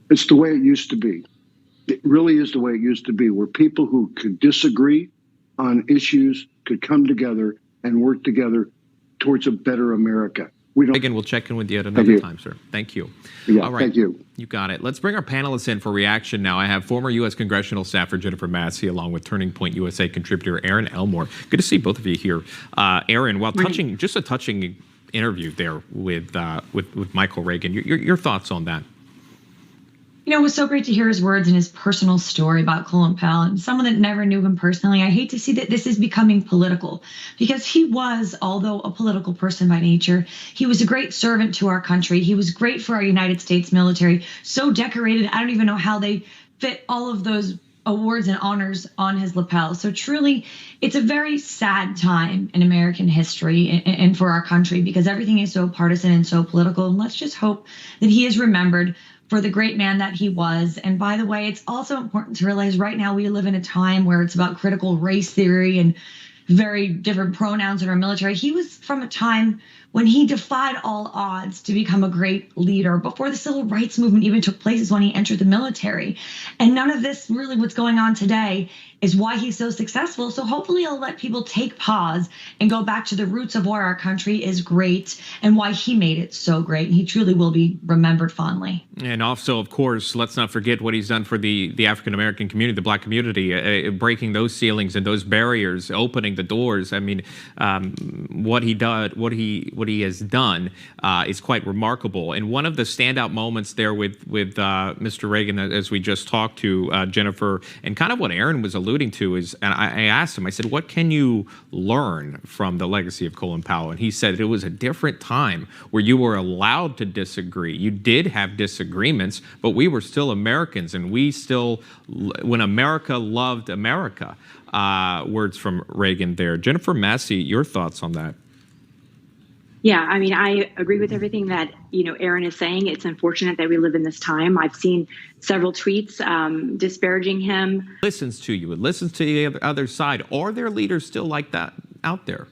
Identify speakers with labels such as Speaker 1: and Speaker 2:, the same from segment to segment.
Speaker 1: It's the way it used to be. It really is the way it used to be, where people who could disagree on issues could come together and work together towards a better America.
Speaker 2: Again, we'll check in with you at another time, sir. Thank you.
Speaker 1: Yeah,
Speaker 2: all right.
Speaker 1: Thank you.
Speaker 2: You got it. Let's bring our panelists in for reaction now. I have former U.S. congressional staffer Jennifer Massey, along with Turning Point USA contributor Erin Elmore. Good to see both of you here. Erin, while just a touching interview there with Michael Reagan. Your thoughts on that?
Speaker 3: You know, it was so great to hear his words and his personal story about Colin Powell. And someone that never knew him personally, I hate to see that this is becoming political, because he was, although a political person by nature, he was a great servant to our country. He was great for our United States military, so decorated. I don't even know how they fit all of those awards and honors on his lapel. So truly, it's a very sad time in American history and for our country, because everything is so partisan and so political. And let's just hope that he is remembered for the great man that he was. And by the way, it's also important to realize right now we live in a time where it's about critical race theory and very different pronouns in our military. He was from a time when he defied all odds to become a great leader. Before the civil rights movement even took place is when he entered the military. And none of this really what's going on today is why he's so successful. So hopefully he'll let people take pause and go back to the roots of why our country is great and why he made it so great. And he truly will be remembered fondly.
Speaker 2: And also, of course, let's not forget what he's done for the African-American community, the Black community, breaking those ceilings and those barriers, opening the doors. I mean, what he has done is quite remarkable. And one of the standout moments there with Mr. Reagan, as we just talked to Jennifer, and kind of what Erin was alluding to is, and I asked him, I said, what can you learn from the legacy of Colin Powell? And he said it was a different time where you were allowed to disagree. You did have disagreements, but we were still Americans, and we still, when America loved America. Words from Reagan there. Jennifer Massey, your thoughts on that?
Speaker 4: Yeah, I mean, I agree with everything that, Erin is saying. It's unfortunate that we live in this time. I've seen several tweets disparaging him.
Speaker 2: Listens to you and listens to the other side. Are there leaders still like that out there?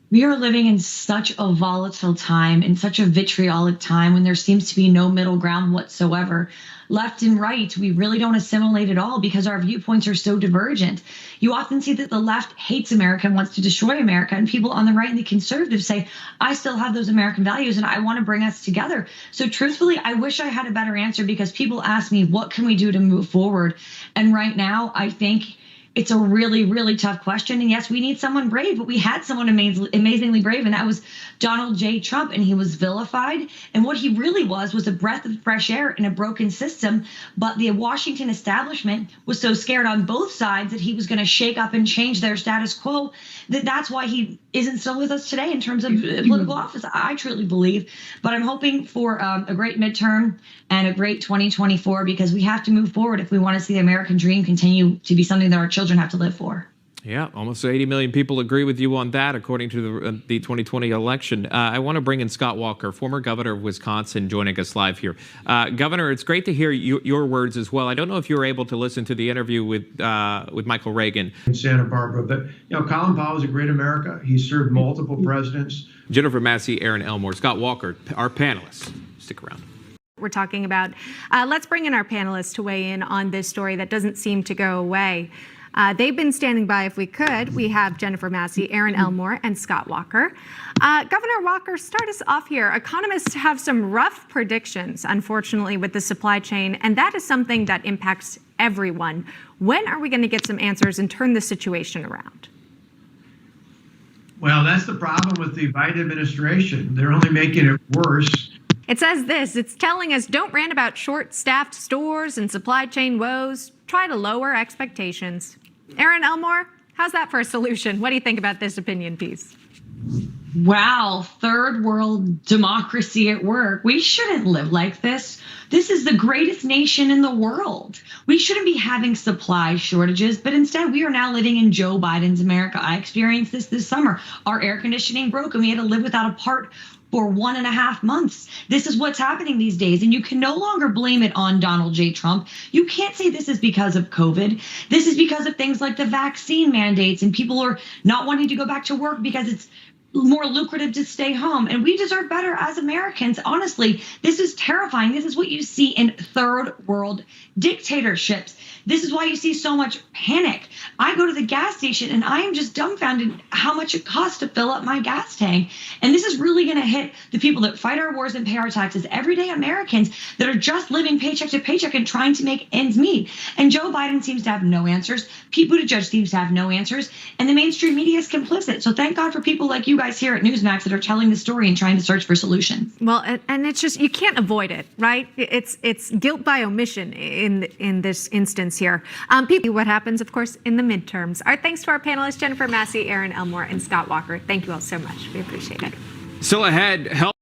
Speaker 3: We are living in such a volatile time, in such a vitriolic time, when there seems to be no middle ground whatsoever. Left and right, we really don't assimilate at all because our viewpoints are so divergent. You often see that the left hates America and wants to destroy America, and people on the right and the conservatives say, I still have those American values and I want to bring us together. So truthfully, I wish I had a better answer, because people ask me, what can we do to move forward? And right now, I think it's a really, really tough question. And yes, we need someone brave, but we had someone amazingly brave, and that was Donald J. Trump. And he was vilified. And what he really was a breath of fresh air in a broken system. But the Washington establishment was so scared on both sides that he was going to shake up and change their status quo, that's why he isn't still with us today in terms of political office, I truly believe. But I'm hoping for a great midterm and a great 2024, because we have to move forward if we want to see the American dream continue to be something that our children have to live for.
Speaker 2: Yeah, almost 80 million people agree with you on that, according to the 2020 election. I want to bring in Scott Walker, former governor of Wisconsin, joining us live here. Governor, it's great to hear your words as well. I don't know if you were able to listen to the interview with Michael Reagan
Speaker 5: in Santa Barbara, but Colin Powell is a great America. He served multiple presidents.
Speaker 2: Jennifer Massey, Erin Elmore, Scott Walker, our panelists. Stick around.
Speaker 6: We're talking about. Let's bring in our panelists to weigh in on this story that doesn't seem to go away. They've been standing by if we could. We have Jennifer Massey, Erin Elmore, and Scott Walker. Governor Walker, start us off here. Economists have some rough predictions, unfortunately, with the supply chain, and that is something that impacts everyone. When are we going to get some answers and turn the situation around?
Speaker 5: Well, that's the problem with the Biden administration. They're only making it worse.
Speaker 6: It says this, it's telling us don't rant about short-staffed stores and supply chain woes. Try to lower expectations. Erin Elmore, how's that for a solution? What do you think about this opinion piece?
Speaker 3: Wow, third world democracy at work. We shouldn't live like this. This is the greatest nation in the world. We shouldn't be having supply shortages, but instead we are now living in Joe Biden's America. I experienced this summer. Our air conditioning broke and we had to live without a part for 1.5 months. This is what's happening these days. And you can no longer blame it on Donald J. Trump. You can't say this is because of COVID. This is because of things like the vaccine mandates and people are not wanting to go back to work because it's more lucrative to stay home. And we deserve better as Americans. Honestly, this is terrifying. This is what you see in third world dictatorships. This is why you see so much panic. I go to the gas station and I am just dumbfounded how much it costs to fill up my gas tank. And this is really going to hit the people that fight our wars and pay our taxes, everyday Americans that are just living paycheck to paycheck and trying to make ends meet. And Joe Biden seems to have no answers. Pete Buttigieg seems to have no answers. And the mainstream media is complicit. So thank God for people like you guys here at Newsmax that are telling the story and trying to search for solutions.
Speaker 6: Well, and it's just, you can't avoid it, right? It's guilt by omission in this instance here. People, what happens, of course, in the midterms. Our thanks to our panelists, Jennifer Massey, Erin Elmore, and Scott Walker. Thank you all so much. We appreciate it.
Speaker 2: Still ahead, help.